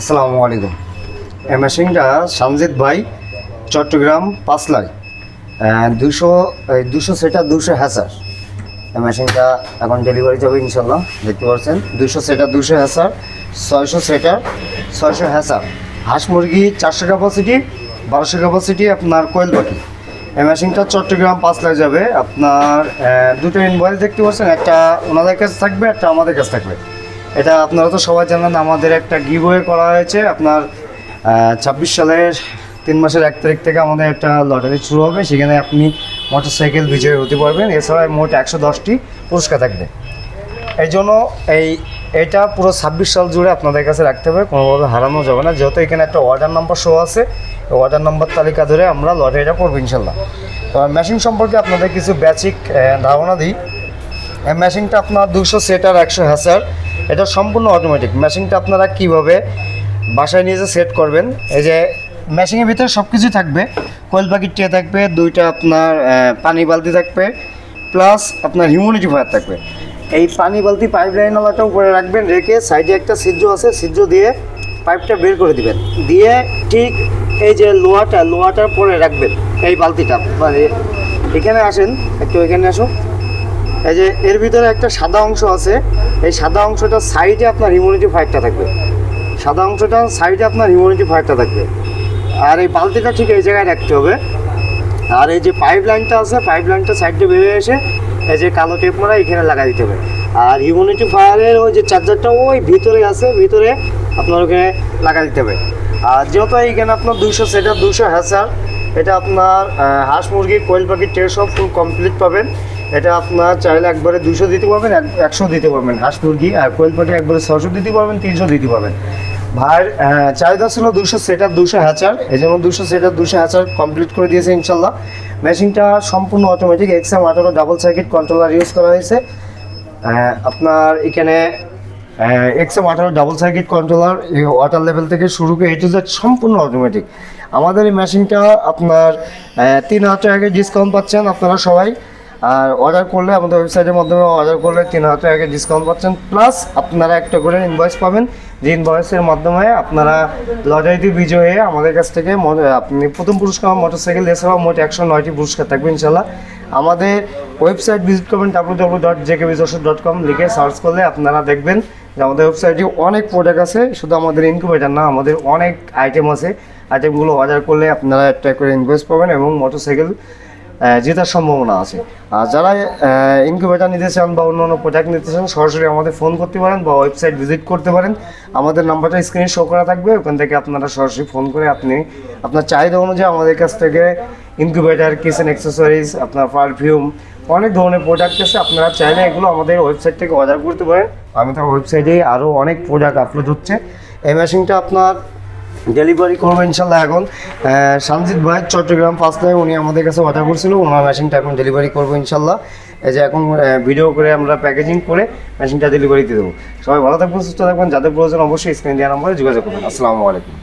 আসসালামু আলাইকুম। এই মেশিনটা সামজিদ ভাই চট্টগ্রাম পাঁচলাই 200 সেটার 200 হ্যাসার। এই মেশিনটা এখন ডেলিভারি যাবে ইনশাল্লাহ। দেখতে পাচ্ছেন 200 সেটার 200 হ্যাসার, 600 সেটার 600 হ্যাসার। হাঁস মুরগি 400 ক্যাপাসিটি, 1200 ক্যাপাসিটি আপনার কোয়েল পাখি। এই মেশিনটা চট্টগ্রাম পাঁচলাই যাবে। আপনার দুটো ইনভয়েস দেখতে পাচ্ছেন, একটা ওনাদের কাছে থাকবে, একটা আমাদের কাছে থাকবে। এটা আপনারা তো সবাই জানেন, আমাদের একটা গিভওয়ে করা হয়েছে। আপনার 26 সালের 3 মাসের 1 তারিখ থেকে আমাদের একটা লটারি শুরু হবে, সেখানে আপনি মোটরসাইকেল বিজয়ী হতে পারবেন। এছাড়া মোট 110টি পুরস্কার থাকবে। এই জন্য এটা পুরো 26 সাল জুড়ে আপনাদের কাছে রাখতে হবে, কোনোভাবে হারানো যাবে না। যেহেতু এখানে একটা অর্ডার নাম্বার শো আছে, অর্ডার নাম্বার তালিকা ধরে আমরা লটারিটা করবো ইনশাল্লাহ। তো মেশিন সম্পর্কে আপনাদের কিছু বেসিক ধারণা দিই। এই মেশিনটা আপনার 200 সেটার 100 হ্যাসার। এটা সম্পূর্ণ অটোমেটিক। মেশিনটা আপনারা কিভাবে বাসায় নিয়ে সেট করবেন, এই যে মেশিনের ভিতরে সব কিছুই থাকবে। কোয়েল পাখির ট্রে থাকবে, 2টা আপনার পানি বালতি থাকবে, প্লাস আপনার হিউমিডিফায়ার থাকবে। এই পানি বালতি পাইপ লাইনওয়ালাটা উপরে রাখবেন, রেখে সাইডে একটা ছিদ্র আছে, ছিদ্র দিয়ে পাইপটা বের করে দিবেন, দিয়ে ঠিক এই যে লোহাটার পরে রাখবেন এই বালতিটা। মানে এখানে আসেন একটু, এখানে আসুন। এই যে এর ভিতরে একটা সাদা অংশ আছে, এই সাদা অংশটা সাইডে আপনার হিউমিডিফায়ারটা থাকবে। সাদা অংশটা সাইডে আপনার হিউমিডিফায়ারটা থাকবে। আর এই বালতিটা ঠিক এই জায়গায় রাখতে হবে। আর এই যে পাইপ লাইনটা আছে, পাইপ লাইনটা সাইডে বেরিয়ে এসে এই যে কালো টেপ মারা এখানে লাগা দিতে হবে। আর হিউমিডিফায়ারের ওই যে চার্জারটা ওই ভিতরে আছে, ভিতরে আপনার ওখানে লাগা দিতে হবে। আর যেহেতু এইখানে আপনার 200 সেটার 200 হ্যাসার, এটা আপনার হাঁস মুরগি কোয়েল পাখির ট্রে সব ফুল কমপ্লিট পাবেন। এটা আপনার চাইলে একবারে 200 দিতে পারবেন, 100 দিতে পারবেন হাঁস মুরগি। আর কোয়েল পাখি একবারে 600 দিতে পারবেন, 300 দিতে পারবেন। ভাইয়ের চাহিদা ছিল 200 সেটার 200 হ্যাচার, এই জন্য 200 সেটার 200 হ্যাচার কমপ্লিট করে দিয়েছে ইনশাল্লাহ। মেশিনটা সম্পূর্ণ automatic, XM18 double circuit controller use করা হয়েছে। আপনার এখানে XM18 double circuit controller, water level থেকে শুরু করে A to Z সম্পূর্ণ অটোমেটিক। আমাদের এই মেশিনটা আপনার 3000 টাকা ডিসকাউন্ট পাচ্ছেন আপনারা সবাই। আর অর্ডার করলে আমাদের ওয়েবসাইটের মাধ্যমে অর্ডার করলে 3000 টাকা ডিসকাউন্ট পাচ্ছেন, প্লাস আপনারা একটা করে ইনভয়েস পাবেন, যে ইনভয়েসের মাধ্যমে আপনারা লটারিতে বিজয়ী হয়ে আমাদের কাছ থেকে আপনি প্রথম পুরস্কার মোটরসাইকেল, এছাড়াও মোট 109টি পুরস্কার থাকবে ইনশাল্লাহ। আমাদের ওয়েবসাইট ভিজিট করবেন www.jkbjoseph.com লিখে সার্চ করলে আপনারা দেখবেন যে আমাদের ওয়েবসাইটে অনেক প্রোডাক্ট আছে। শুধু আমাদের ইনকিউবেটার না, আমাদের অনেক আইটেম আছে। আইটেমগুলো অর্ডার করলে আপনারা একটা করে ইনভয়েস পাবেন এবং মোটরসাইকেল জেতার সম্ভাবনা আছে। আর যারা ইনকিউবেটার নিতে চান বা অন্য অন্য প্রোডাক্ট নিতে চান, সরাসরি আমাদের ফোন করতে পারেন বা ওয়েবসাইট ভিজিট করতে পারেন। আমাদের নাম্বারটা স্ক্রিনে শো করা থাকবে, ওখান থেকে আপনারা সরাসরি ফোন করে আপনি আপনার চাহিদা অনুযায়ী আমাদের কাছ থেকে ইনকিউবেটার, কিচেন অ্যাক্সেসরিজ, আপনার পারফিউম, অনেক ধরনের প্রোডাক্ট আছে। আপনারা চাইলে এগুলো আমাদের ওয়েবসাইট থেকে অর্ডার করতে পারেন। আমাদের ওয়েবসাইটে আরও অনেক প্রোডাক্ট আপলোড হচ্ছে। এই মেশিনটা আপনার ডেলিভারি করবো ইনশাল্লাহ। এখন সামজিদ ভাই চট্টগ্রাম পাঁচলায় উনি আমাদের কাছে অর্ডার করছিল, ওনার মেশিনটা এখন ডেলিভারি করবো ইনশাল্লাহ। এই যে এখন ভিডিও করে আমরা প্যাকেজিং করে মেশিনটা ডেলিভারি দিয়ে দেবো। সবাই ভালো থাকবেন, সুস্থ থাকবেন। যাদের প্রয়োজন অবশ্যই স্ক্রিন দেওয়া নম্বরে যোগাযোগ করবেন। আসসালামু আলাইকুম।